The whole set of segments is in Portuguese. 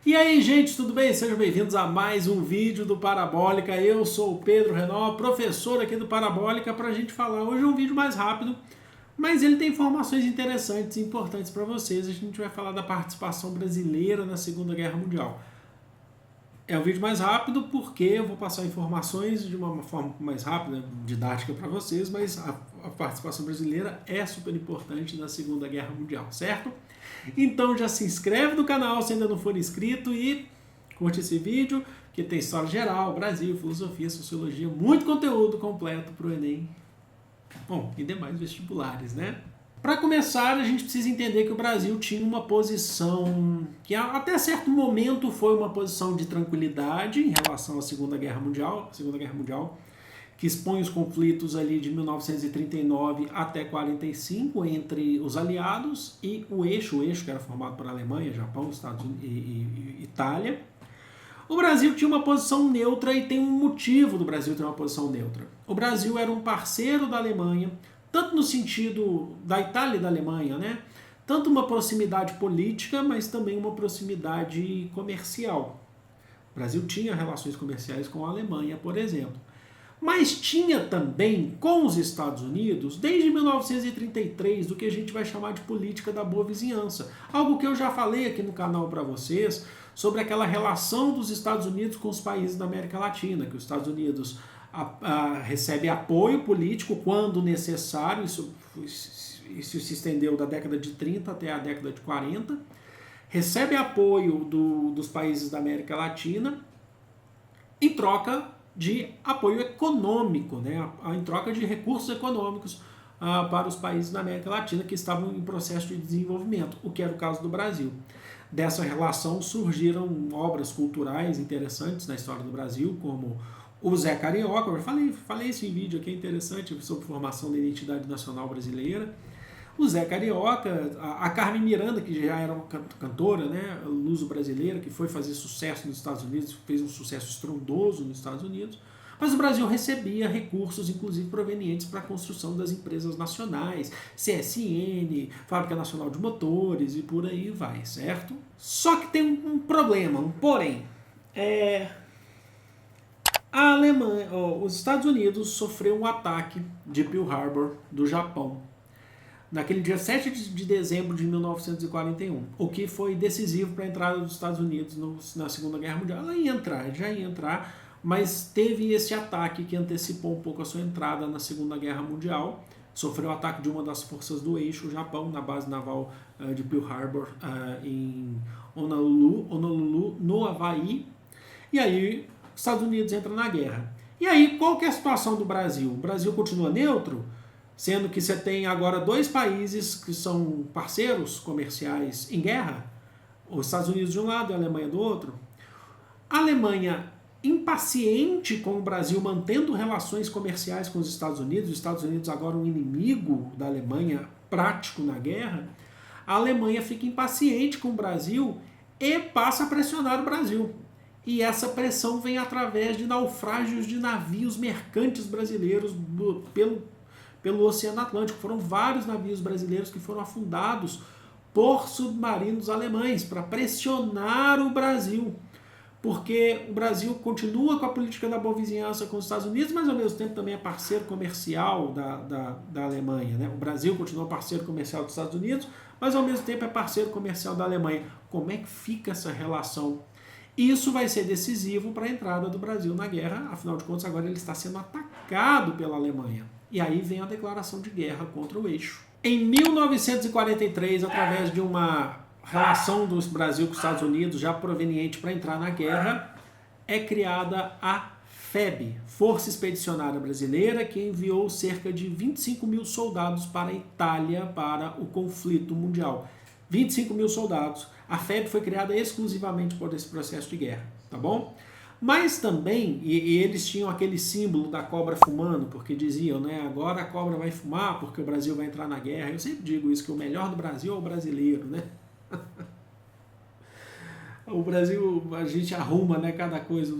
E aí, gente, tudo bem? Sejam bem-vindos a mais um vídeo do Parabólica. Eu sou o Pedro Renó, professor aqui do Parabólica, para a gente falar. Hoje é um vídeo mais rápido, mas ele tem informações interessantes e importantes para vocês. A gente vai falar da participação brasileira na Segunda Guerra Mundial. É um vídeo mais rápido porque eu vou passar informações de uma forma mais rápida, didática para vocês, mas a participação brasileira é super importante na Segunda Guerra Mundial, certo? Então já se inscreve no canal se ainda não for inscrito e curte esse vídeo, que tem história geral, Brasil, filosofia, sociologia, muito conteúdo completo para o Enem. Bom, e demais vestibulares, né? Para começar, a gente precisa entender que o Brasil tinha uma posição que até certo momento foi uma posição de tranquilidade em relação à Segunda Guerra Mundial, que expõe os conflitos ali de 1939 até 45 entre os aliados e o eixo que era formado por Alemanha, Japão, Estados Unidos e Itália. O Brasil tinha uma posição neutra e tem um motivo do Brasil ter uma posição neutra. O Brasil era um parceiro da Alemanha, tanto no sentido da Itália e da Alemanha, né? Tanto uma proximidade política, mas também uma proximidade comercial. O Brasil tinha relações comerciais com a Alemanha, por exemplo. Mas tinha também com os Estados Unidos, desde 1933, do que a gente vai chamar de política da boa vizinhança. Algo que eu já falei aqui no canal para vocês, sobre aquela relação dos Estados Unidos com os países da América Latina, que os Estados Unidos recebe apoio político quando necessário, isso se estendeu da década de 30 até a década de 40, recebe apoio dos países da América Latina em troca de apoio econômico, né? Em troca de recursos econômicos para os países da América Latina que estavam em processo de desenvolvimento, o que era o caso do Brasil. Dessa relação surgiram obras culturais interessantes na história do Brasil, como o Zé Carioca, eu falei esse vídeo aqui, é interessante, sobre formação da identidade nacional brasileira. O Zé Carioca, a Carmen Miranda, que já era uma cantora, né, luso-brasileira, que foi fazer sucesso nos Estados Unidos, fez um sucesso estrondoso nos Estados Unidos, mas o Brasil recebia recursos, inclusive provenientes para a construção das empresas nacionais, CSN, Fábrica Nacional de Motores e por aí vai, certo? Só que tem um problema, um porém. A Alemanha, os Estados Unidos sofreu um ataque de Pearl Harbor do Japão naquele dia 7 de dezembro de 1941, o que foi decisivo para a entrada dos Estados Unidos na Segunda Guerra Mundial. Ela já ia entrar, mas teve esse ataque que antecipou um pouco a sua entrada na Segunda Guerra Mundial. Sofreu o ataque de uma das forças do eixo, o Japão, na base naval de Pearl Harbor, em Honolulu, no Havaí. E aí, os Estados Unidos entram na guerra. E aí, qual que é a situação do Brasil? O Brasil continua neutro? Sendo que você tem agora dois países que são parceiros comerciais em guerra, os Estados Unidos de um lado e a Alemanha do outro. A Alemanha, impaciente com o Brasil, mantendo relações comerciais com os Estados Unidos agora um inimigo da Alemanha prático na guerra, a Alemanha fica impaciente com o Brasil e passa a pressionar o Brasil. E essa pressão vem através de naufrágios de navios mercantes brasileiros pelo Oceano Atlântico. Foram vários navios brasileiros que foram afundados por submarinos alemães para pressionar o Brasil. Porque o Brasil continua com a política da boa vizinhança com os Estados Unidos, mas ao mesmo tempo também é parceiro comercial da Alemanha, né? O Brasil continua parceiro comercial dos Estados Unidos, mas ao mesmo tempo é parceiro comercial da Alemanha. Como é que fica essa relação? Isso vai ser decisivo para a entrada do Brasil na guerra, afinal de contas agora ele está sendo atacado pela Alemanha. E aí vem a declaração de guerra contra o eixo. Em 1943, através de uma relação do Brasil com os Estados Unidos já proveniente para entrar na guerra, é criada a FEB, Força Expedicionária Brasileira, que enviou cerca de 25 mil soldados para a Itália para o conflito mundial. 25 mil soldados. A FEB foi criada exclusivamente por esse processo de guerra, tá bom? Mas também, e eles tinham aquele símbolo da cobra fumando, porque diziam, né, agora a cobra vai fumar porque o Brasil vai entrar na guerra. Eu sempre digo isso, que o melhor do Brasil é o brasileiro, né? O Brasil, a gente arruma, né, cada coisa.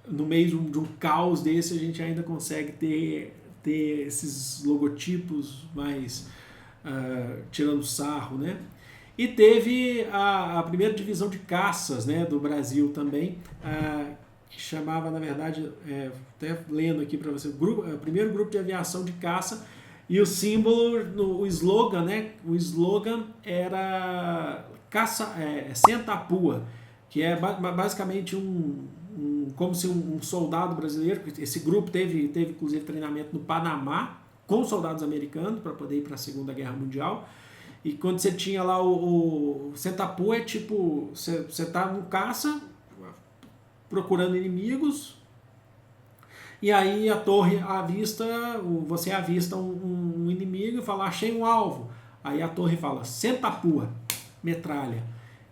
No meio de um caos desse, a gente ainda consegue ter esses logotipos mais tirando sarro, né? E teve a primeira divisão de caças, né, do Brasil também, que chamava, na verdade, até lendo aqui para você, o primeiro grupo de aviação de caça, e o símbolo, o slogan, né, o slogan era Senta a Pua, que é basicamente como se um soldado brasileiro, esse grupo teve inclusive treinamento no Panamá, com soldados americanos, para poder ir para a Segunda Guerra Mundial. E quando você tinha lá o Senta-Pua, é tipo, você tá no caça, procurando inimigos, e aí a torre você avista um inimigo e fala, achei um alvo. Aí a torre fala, Senta-Pua, metralha.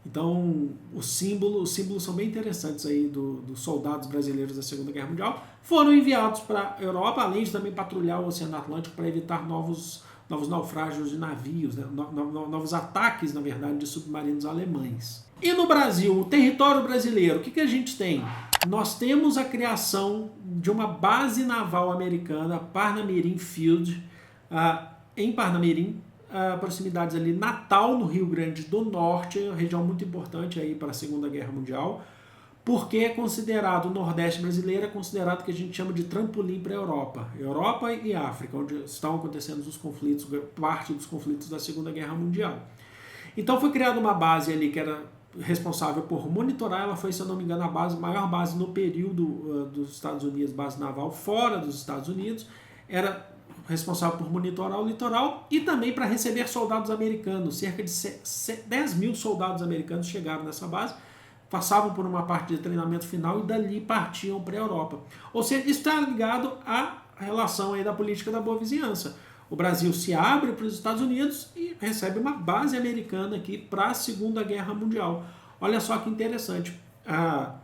Então, os símbolos são bem interessantes aí dos soldados brasileiros da Segunda Guerra Mundial. Foram enviados para a Europa, além de também patrulhar o Oceano Atlântico para evitar novos naufrágios de navios, né? Novos ataques, na verdade, de submarinos alemães. E no Brasil, o território brasileiro, o que a gente tem? Nós temos a criação de uma base naval americana, Parnamirim Field, em Parnamirim, proximidades ali, Natal, no Rio Grande do Norte, região muito importante aí para a Segunda Guerra Mundial, porque é considerado, o Nordeste brasileiro é considerado o que a gente chama de trampolim para a Europa. Europa e África, onde estão acontecendo os conflitos, parte dos conflitos da Segunda Guerra Mundial. Então foi criada uma base ali que era responsável por monitorar, ela foi, se eu não me engano, a maior base no período dos Estados Unidos, base naval fora dos Estados Unidos, era responsável por monitorar o litoral e também para receber soldados americanos. Cerca de 10 mil soldados americanos chegaram nessa base, passavam por uma parte de treinamento final e dali partiam para a Europa. Ou seja, isso está ligado à relação aí da política da boa vizinhança. O Brasil se abre para os Estados Unidos e recebe uma base americana aqui para a Segunda Guerra Mundial. Olha só que interessante. A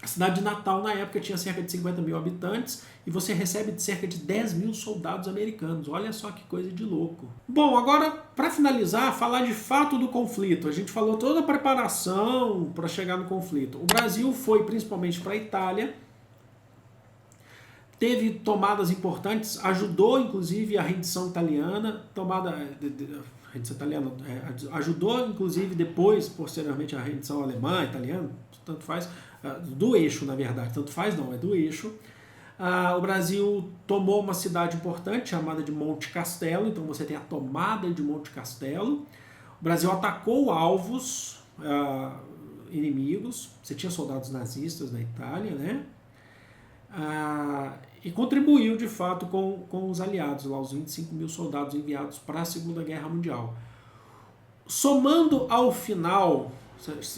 cidade de Natal, na época, tinha cerca de 50 mil habitantes e você recebe cerca de 10 mil soldados americanos. Olha só que coisa de louco. Bom, agora, para finalizar, falar de fato do conflito. A gente falou toda a preparação para chegar no conflito. O Brasil foi principalmente para a Itália, teve tomadas importantes, ajudou inclusive a rendição italiana, ajudou inclusive depois, posteriormente, a rendição alemã, italiana, tanto faz, do eixo, na verdade, tanto faz não, é do eixo. O Brasil tomou uma cidade importante chamada de Monte Castelo, então você tem a tomada de Monte Castelo. O Brasil atacou alvos inimigos, você tinha soldados nazistas na Itália, né? E contribuiu de fato com os aliados, lá os 25 mil soldados enviados para a Segunda Guerra Mundial. Somando ao final,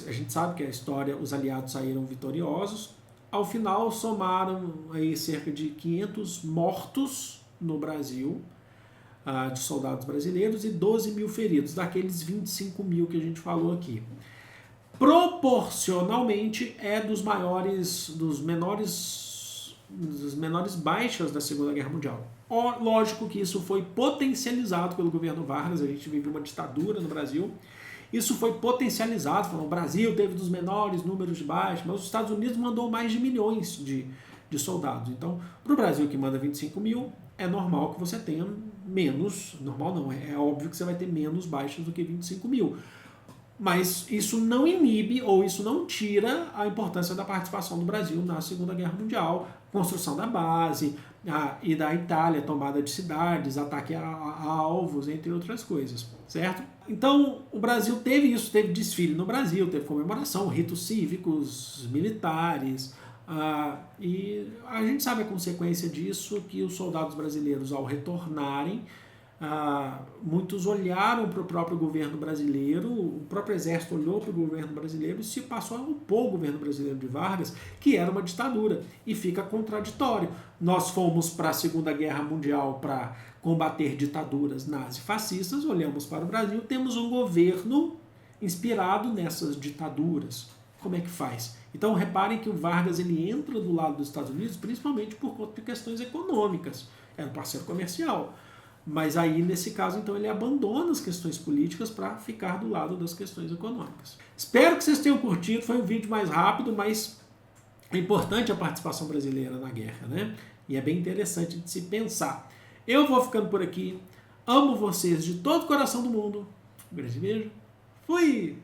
a gente sabe que a história, os aliados saíram vitoriosos, ao final somaram aí cerca de 500 mortos no Brasil, de soldados brasileiros, e 12 mil feridos, daqueles 25 mil que a gente falou aqui. Proporcionalmente é dos menores baixas da Segunda Guerra Mundial. Lógico que isso foi potencializado pelo governo Vargas, a gente vive uma ditadura no Brasil, isso foi potencializado, o Brasil teve dos menores números de baixas, mas os Estados Unidos mandou mais de milhões de soldados. Então, para o Brasil que manda 25 mil, é normal que você tenha menos, normal não, é óbvio que você vai ter menos baixas do que 25 mil. Mas isso não inibe ou isso não tira a importância da participação do Brasil na Segunda Guerra Mundial, construção da base, e da Itália, tomada de cidades, ataque a alvos, entre outras coisas, certo? Então, o Brasil teve isso, teve desfile no Brasil, teve comemoração, ritos cívicos, militares, e a gente sabe a consequência disso, que os soldados brasileiros, ao retornarem, muitos olharam para o próprio governo brasileiro, o próprio exército olhou para o governo brasileiro e se passou a opor o governo brasileiro de Vargas, que era uma ditadura, e fica contraditório. Nós fomos para a Segunda Guerra Mundial para combater ditaduras nazi-fascistas, olhamos para o Brasil, temos um governo inspirado nessas ditaduras. Como é que faz? Então reparem que o Vargas ele entra do lado dos Estados Unidos principalmente por conta de questões econômicas, era um parceiro comercial. Mas aí, nesse caso, então, ele abandona as questões políticas para ficar do lado das questões econômicas. Espero que vocês tenham curtido, foi um vídeo mais rápido, mas é importante a participação brasileira na guerra, né? E é bem interessante de se pensar. Eu vou ficando por aqui, amo vocês de todo o coração do mundo, um grande beijo, Fui!